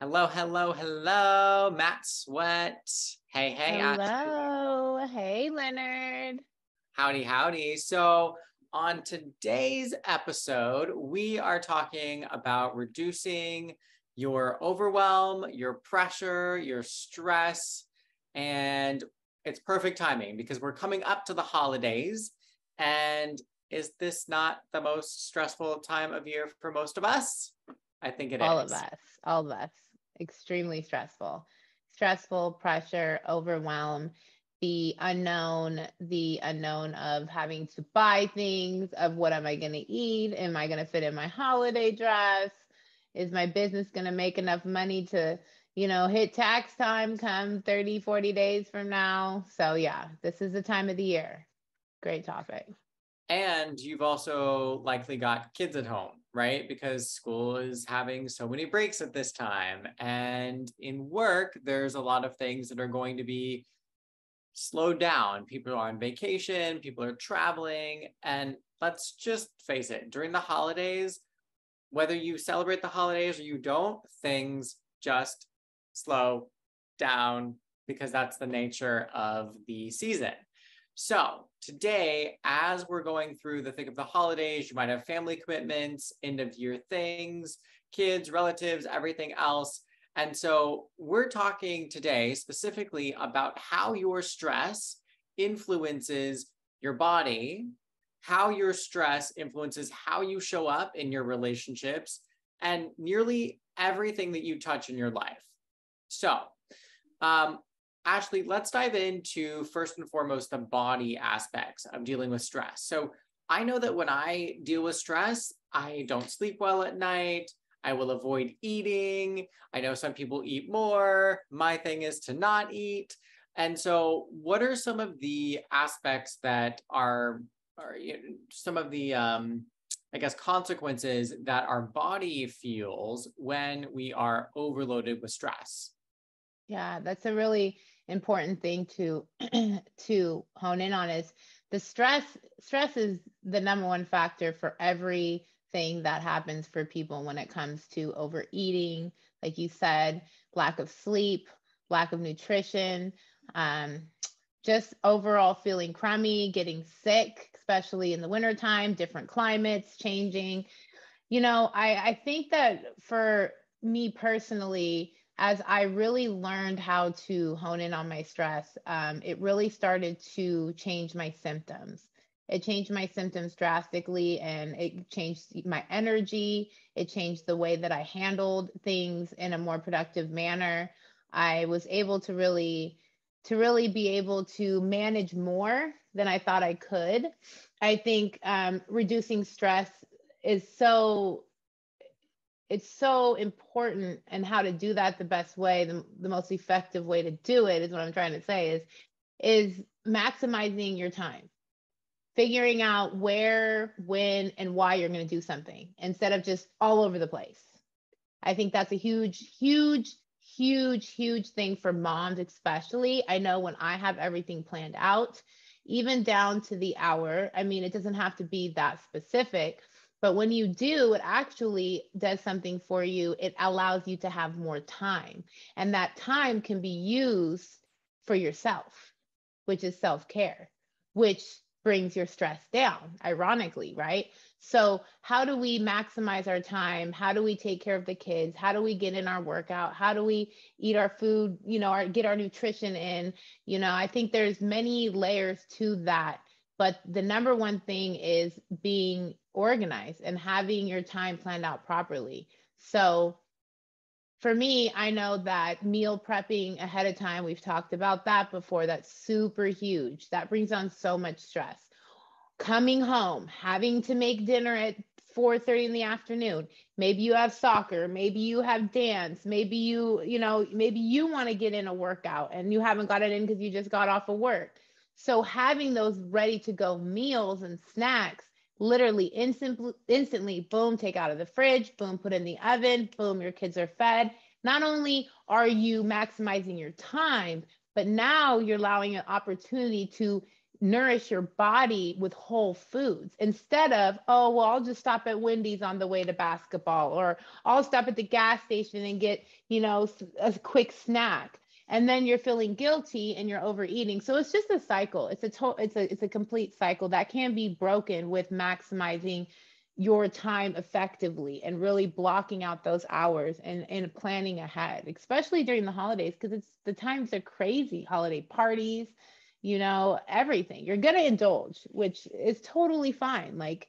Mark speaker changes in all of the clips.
Speaker 1: Hello, hello, hello, Matt Sweat. Hey, hey, Ashley.
Speaker 2: Hello. Hey, Leonard.
Speaker 1: Howdy, howdy. So, on today's episode, we are talking about reducing your overwhelm, your pressure, your stress, and it's perfect timing because we're coming up to the holidays. And is this not the most stressful time of year for most of us? I think it
Speaker 2: All of
Speaker 1: is.
Speaker 2: us, all of us. Extremely stressful. Stressful, pressure, overwhelm, the unknown of having to buy things, of what am I going to eat? Am I going to fit in my holiday dress? Is my business going to make enough money to, hit tax time come 30, 40 days from now? So, yeah, this is the time of the year. Great topic.
Speaker 1: And you've also likely got kids at home, right? Because school is having so many breaks at this time. And in work, there's a lot of things that are going to be slowed down. People are on vacation, people are traveling. And let's just face it, during the holidays, whether you celebrate the holidays or you don't, things just slow down because that's the nature of the season. So, today, as we're going through the thick of the holidays, you might have family commitments, end of year things, kids, relatives, everything else. And so, we're talking today specifically about how your stress influences your body, how your stress influences how you show up in your relationships, and nearly everything that you touch in your life. So, um, Ashley, let's dive into first and foremost the body aspects of dealing with stress. So I know that when I deal with stress, I don't sleep well at night. I will avoid eating. I know some people eat more. My thing is to not eat. And so, what are some of the aspects that are some of the, I guess, consequences that our body feels when we are overloaded with stress?
Speaker 2: Yeah, that's a really important thing to to hone in on is the stress. Stress is the number one factor for everything that happens for people when it comes to overeating, like you said, lack of sleep, lack of nutrition, um, just overall feeling crummy, getting sick, especially in the wintertime, different climates changing. I think that for me personally, as I really learned how to hone in on my stress, it really started to change my symptoms. It changed my symptoms drastically and it changed my energy. It changed the way that I handled things in a more productive manner. I was able to really be able to manage more than I thought I could. I think reducing stress is so important, and how to do that the best way, the most effective way to do it is what I'm trying to say is maximizing your time, figuring out where, when, and why you're going to do something instead of just all over the place. I think that's a huge, huge, huge, huge thing for moms, especially. I know when I have everything planned out, even down to the hour. I mean, it doesn't have to be that specific, but when you do, it actually does something for you. It allows you to have more time, and that time can be used for yourself, which is self care, which brings your stress down, ironically, right? So, how do we maximize our time? How do we take care of the kids? How do we get in our workout? How do we eat our food, get our nutrition in? I think there's many layers to that. But the number one thing is being organized and having your time planned out properly. So, for me, I know that meal prepping ahead of time, we've talked about that before. That's super huge. That brings on so much stress. Coming home, having to make dinner at 4:30 in the afternoon. Maybe you have soccer, maybe you have dance, maybe you want to get in a workout and you haven't got it in because you just got off of work. So having those ready to go meals and snacks, literally instantly, boom, take out of the fridge, boom, put in the oven, boom, your kids are fed. Not only are you maximizing your time, but now you're allowing an opportunity to nourish your body with whole foods instead of, oh, well, I'll just stop at Wendy's on the way to basketball, or I'll stop at the gas station and get, a quick snack. And then you're feeling guilty and you're overeating. So it's just a cycle. It's a complete cycle that can be broken with maximizing your time effectively and really blocking out those hours and planning ahead, especially during the holidays, because the times are crazy. Holiday parties, everything. You're going to indulge, which is totally fine. Like,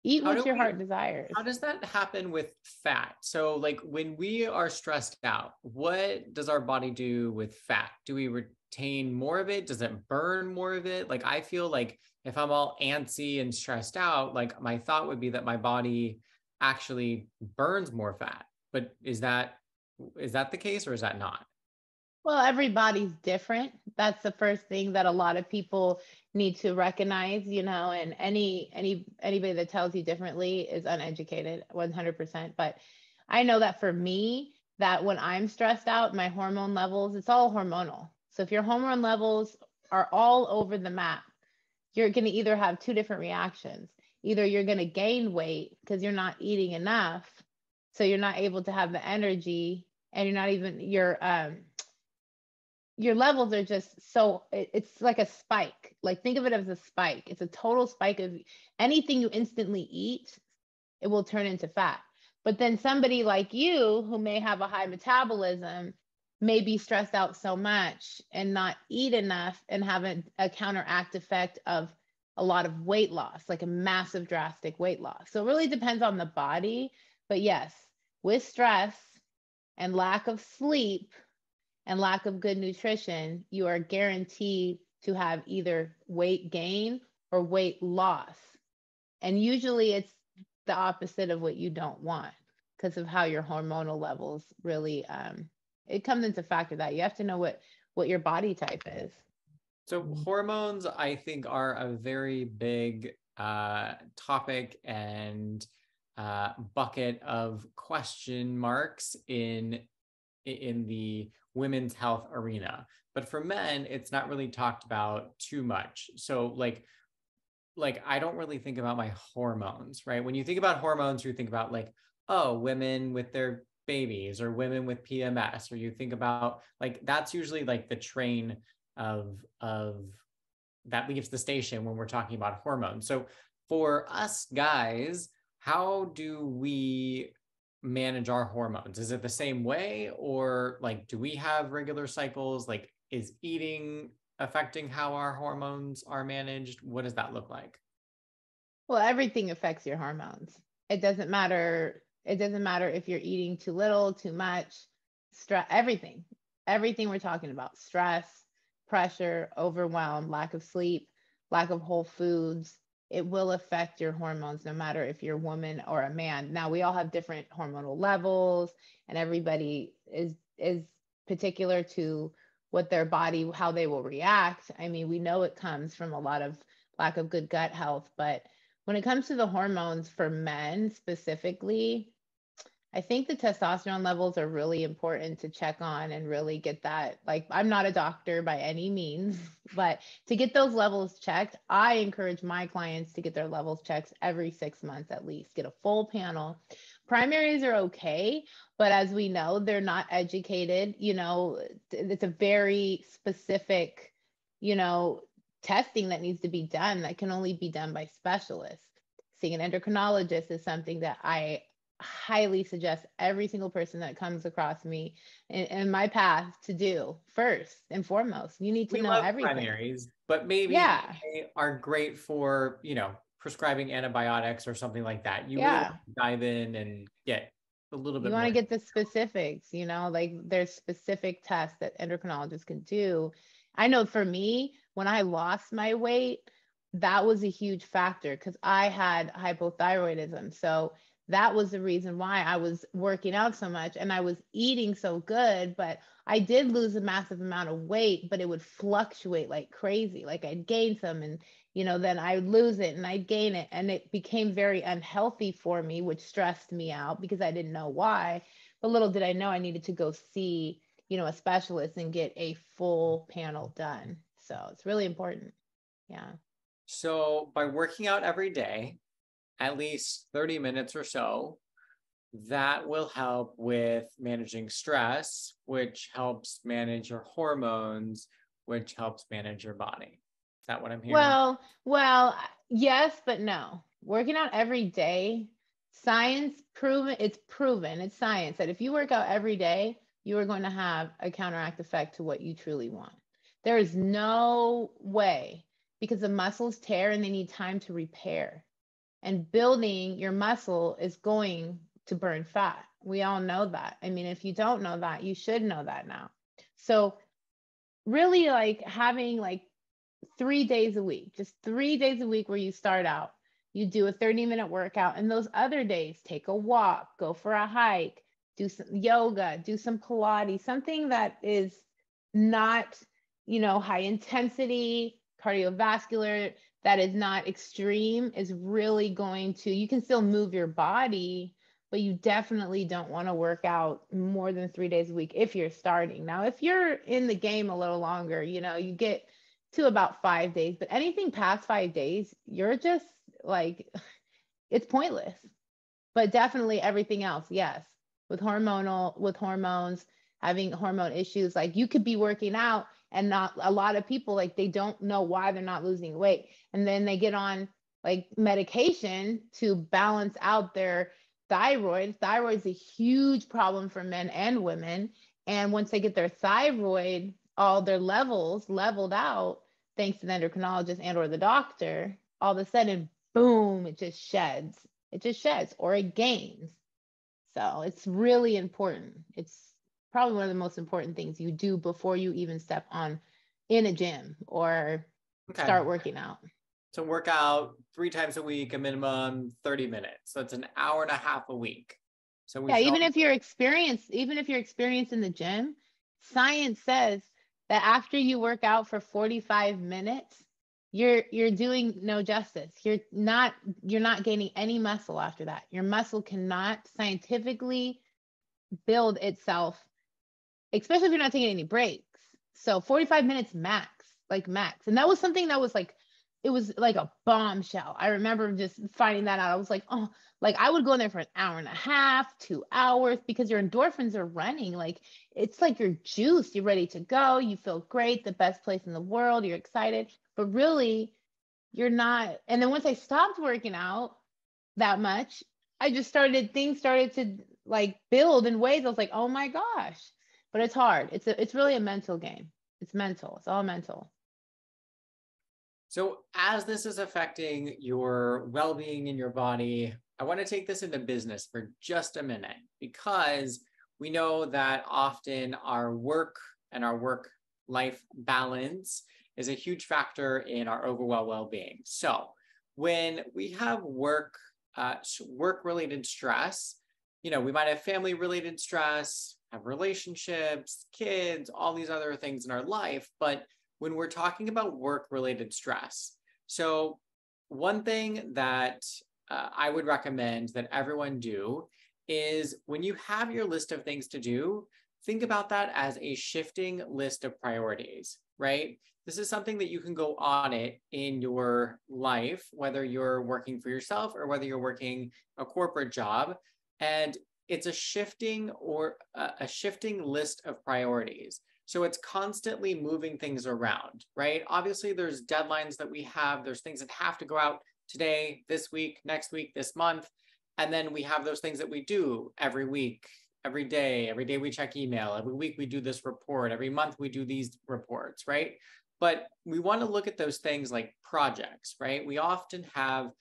Speaker 2: eat what your heart desires.
Speaker 1: How does that happen with fat? So like when we are stressed out, what does our body do with fat? Do we retain more of it? Does it burn more of it? Like I feel like if I'm all antsy and stressed out, like my thought would be that my body actually burns more fat. But is that the case or is that not?
Speaker 2: Well, everybody's different. That's the first thing that a lot of people need to recognize, and anybody that tells you differently is uneducated 100%. But I know that for me, that when I'm stressed out, my hormone levels, it's all hormonal. So if your hormone levels are all over the map, you're going to either have two different reactions. Either you're going to gain weight because you're not eating enough, so you're not able to have the energy, and you're not even your levels are just so, it's like a spike. Like, think of it as a spike. It's a total spike of anything you instantly eat, it will turn into fat. But then somebody like you who may have a high metabolism may be stressed out so much and not eat enough and have a counteract effect of a lot of weight loss, like a massive drastic weight loss. So it really depends on the body. But yes, with stress and lack of sleep and lack of good nutrition, you are guaranteed to have either weight gain or weight loss. And usually it's the opposite of what you don't want because of how your hormonal levels really, it comes into factor that you have to know what your body type is.
Speaker 1: So hormones, I think, are a very big topic and bucket of question marks in the women's health arena. But for men, it's not really talked about too much. So like I don't really think about my hormones, right? When you think about hormones, you think about like, oh, women with their babies or women with PMS, or you think about like that's usually like the train of that leaves the station when we're talking about hormones. So for us guys, how do we manage our hormones? Is it the same way, or like do we have regular cycles? Like, is eating affecting how our hormones are managed? What does that look like?
Speaker 2: Well, everything affects your hormones. It doesn't matter. It doesn't matter if you're eating too little, too much, stress, everything we're talking about, stress, pressure, overwhelm, lack of sleep, lack of whole foods, it will affect your hormones no matter if you're a woman or a man. Now, we all have different hormonal levels, and everybody is particular to what their body, how they will react. I mean, we know it comes from a lot of lack of good gut health, but when it comes to the hormones for men specifically, I think the testosterone levels are really important to check on and really get that. Like, I'm not a doctor by any means, but to get those levels checked, I encourage my clients to get their levels checked every 6 months at least, get a full panel. Primaries are okay, but as we know, they're not educated. It's a very specific, testing that needs to be done that can only be done by specialists. Seeing an endocrinologist is something that I highly suggest every single person that comes across me in my path to do first and foremost. You need to know everything.
Speaker 1: Primaries, but maybe they are great for, prescribing antibiotics or something like that. You really want to dive in and get a little bit
Speaker 2: more. You want to get the specifics, like there's specific tests that endocrinologists can do. I know for me, when I lost my weight, that was a huge factor because I had hypothyroidism. So that was the reason why I was working out so much and I was eating so good, but I did lose a massive amount of weight, but it would fluctuate like crazy. Like I'd gain some and, then I would lose it and I'd gain it. And it became very unhealthy for me, which stressed me out because I didn't know why. But little did I know I needed to go see, a specialist and get a full panel done. So it's really important. Yeah.
Speaker 1: So by working out every day, at least 30 minutes or so, that will help with managing stress, which helps manage your hormones, which helps manage your body. Is that what I'm hearing?
Speaker 2: Well, yes, but no. Working out every day, it's proven, it's science that if you work out every day, you are going to have a counteract effect to what you truly want. There is no way because the muscles tear and they need time to repair. And building your muscle is going to burn fat. We all know that. I mean, if you don't know that, you should know that now. So, really, like having like 3 days a week, just 3 days a week where you start out, you do a 30-minute workout, and those other days, take a walk, go for a hike, do some yoga, do some Pilates, something that is not, high intensity, cardiovascular, that is not extreme, is really going to, you can still move your body, but you definitely don't want to work out more than 3 days a week if you're starting. Now, if you're in the game a little longer, you get to about 5 days, but anything past 5 days, you're just like, it's pointless. But definitely everything else, yes. With hormones, having hormone issues, like you could be working out and not a lot of people, like they don't know why they're not losing weight. And then they get on like medication to balance out their thyroid. Thyroid is a huge problem for men and women. And once they get their thyroid, all their levels leveled out, thanks to the endocrinologist and or the doctor, all of a sudden, boom, it just sheds. It just sheds or it gains. So it's really important. It's probably one of the most important things you do before you even step on in a gym or
Speaker 1: Okay.
Speaker 2: start working out.
Speaker 1: So work out 3 times a week, a minimum 30 minutes. That's an hour and a half a week. So we
Speaker 2: Yeah,
Speaker 1: should
Speaker 2: even
Speaker 1: all,
Speaker 2: if you're experienced in the gym, science says that after you work out for 45 minutes, you're doing no justice. You're not gaining any muscle after that. Your muscle cannot scientifically build itself, especially if you're not taking any breaks. So 45 minutes max, like max. And that was something that was like, it was like a bombshell. I remember just finding that out. I was like, oh, like I would go in there for an hour and a half, 2 hours, because your endorphins are running. Like it's like you're juiced, you're ready to go, you feel great, the best place in the world, you're excited. But really, you're not. And then once I stopped working out that much, things started to like build in ways I was like, oh my gosh. But it's hard. It's really a mental game. It's mental. It's all mental.
Speaker 1: so as this is affecting your well-being in your body, I want to take this into business for just a minute because we know that often our work and our work life balance is a huge factor in our overall well-being. So when we have work-related stress, we might have family-related stress, have relationships, kids, all these other things in our life, but when we're talking about work-related stress. So one thing that I would recommend that everyone do is when you have your list of things to do, think about that as a shifting list of priorities, right? This is something that you can go on it in your life, whether you're working for yourself or whether you're working a corporate job. And it's a shifting list of priorities. So it's constantly moving things around, right? Obviously, there's deadlines that we have. There's things that have to go out today, this week, next week, this month. And then we have those things that we do every week, every day. Every day we check email. Every week we do this report. Every month we do these reports, right? But we want to look at those things like projects, right? We often have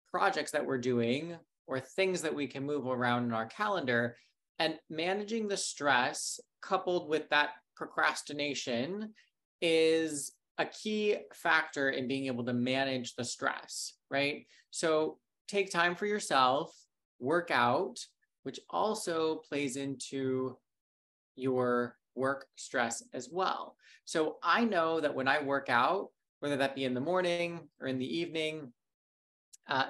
Speaker 1: projects that we're doing or things that we can move around in our calendar, and managing the stress coupled with that procrastination is a key factor in being able to manage the stress, right? So take time for yourself, work out, which also plays into your work stress as well. So I know that when I work out, whether that be in the morning or in the evening,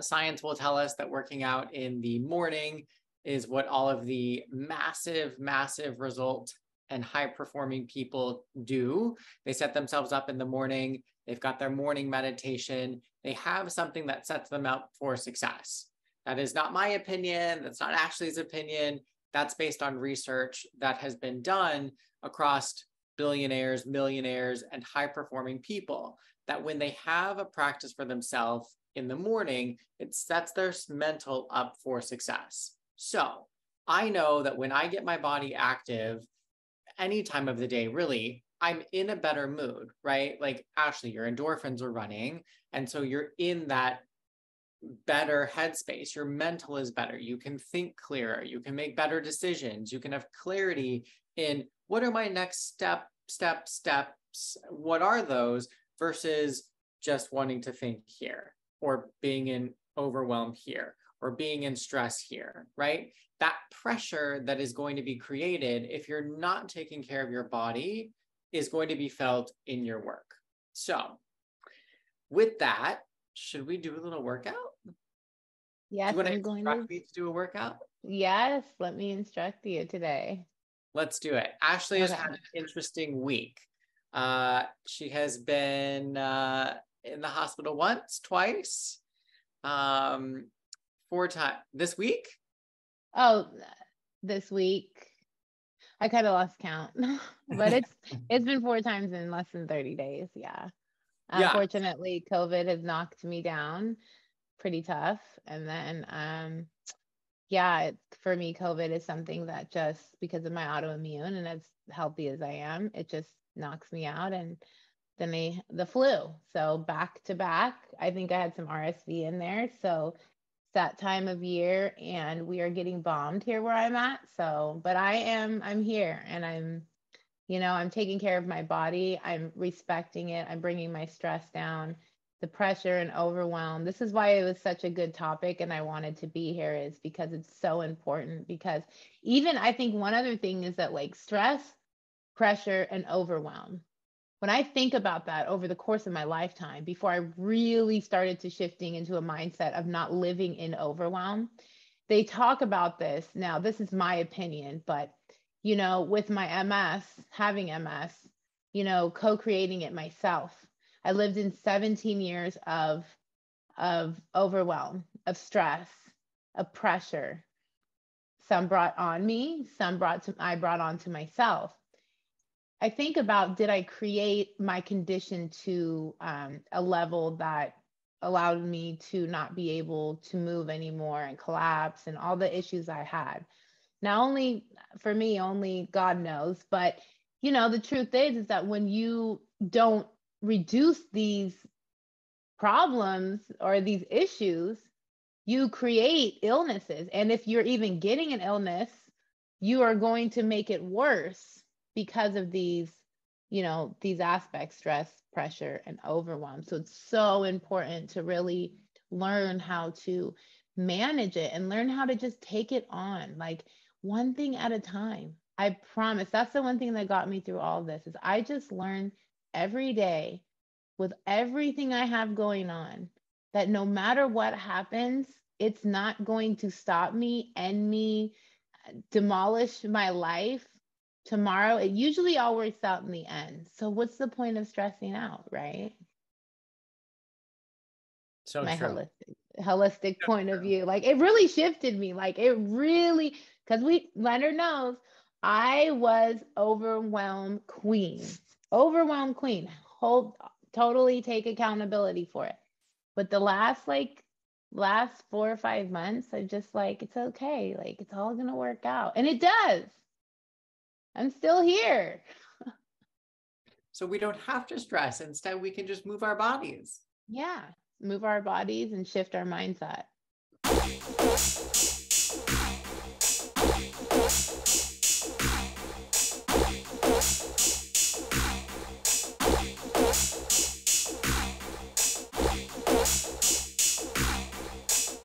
Speaker 1: science will tell us that working out in the morning is what all of the massive, massive result and high performing people do. They set themselves up in the morning. They've got their morning meditation. They have something that sets them up for success. That is not my opinion. That's not Ashley's opinion. That's based on research that has been done across billionaires, millionaires, and high performing people, that when they have a practice for themselves in the morning, it sets their mental up for success. So I know that when I get my body active any time of the day, really, I'm in a better mood, right? Like, Ashley, your endorphins are running. And so you're in that better headspace. Your mental is better. You can think clearer. You can make better decisions. You can have clarity in what are my next steps? What are those, versus just wanting to think here, or being in overwhelm here, or being in stress here, right? That pressure that is going to be created if you're not taking care of your body is going to be felt in your work. So with that, should we do a little workout?
Speaker 2: Yes,
Speaker 1: do you
Speaker 2: I'm going to.
Speaker 1: Me to do a workout?
Speaker 2: Yes, let me instruct you today.
Speaker 1: Let's do it. Ashley has had an interesting week. She has been in the hospital once, twice, 4 times this week.
Speaker 2: Oh, this week. I kind of lost count, but it's been 4 times in less than 30 days. Yeah. Unfortunately, COVID has knocked me down pretty tough. And then, for me, COVID is something that just, because of my autoimmune and as healthy as I am, it just knocks me out. And then the flu. So back to back, I think I had some RSV in there. So it's that time of year and we are getting bombed here where I'm at. So, but I'm here and I'm taking care of my body. I'm respecting it. I'm bringing my stress down, the pressure and overwhelm. This is why it was such a good topic and I wanted to be here, is because it's so important. Because even I think one other thing is that, like, stress, pressure, and overwhelm, when I think about that over the course of my lifetime, before I really started to shifting into a mindset of not living in overwhelm, they talk about this. Now, this is my opinion, but with my MS, having MS, co-creating it myself, I lived in 17 years of overwhelm, of stress, of pressure. Some brought on me, I brought on to myself. I think about, did I create my condition to a level that allowed me to not be able to move anymore and collapse and all the issues I had? Not only for me, only God knows, but the truth is that when you don't reduce these problems or these issues, you create illnesses. And if you're even getting an illness, you are going to make it worse because of these aspects: stress, pressure, and overwhelm. So it's so important to really learn how to manage it and learn how to just take it on, like, one thing at a time. I promise that's the one thing that got me through all this, is I just learned every day, with everything I have going on, that no matter what happens, it's not going to stop me, end me, demolish my life tomorrow. It usually all works out in the end. So what's the point of stressing out, right?
Speaker 1: So
Speaker 2: my
Speaker 1: true.
Speaker 2: holistic point of view. Like, it really shifted me. Like, it really, because Leonard knows, I was overwhelmed queen. Overwhelmed queen. Totally take accountability for it. But the last 4 or 5 months, I'm just like, it's okay. Like, it's all gonna work out. And it does. I'm still here.
Speaker 1: So we don't have to stress. Instead, we can just move our bodies.
Speaker 2: Yeah. Move our bodies and shift our mindset.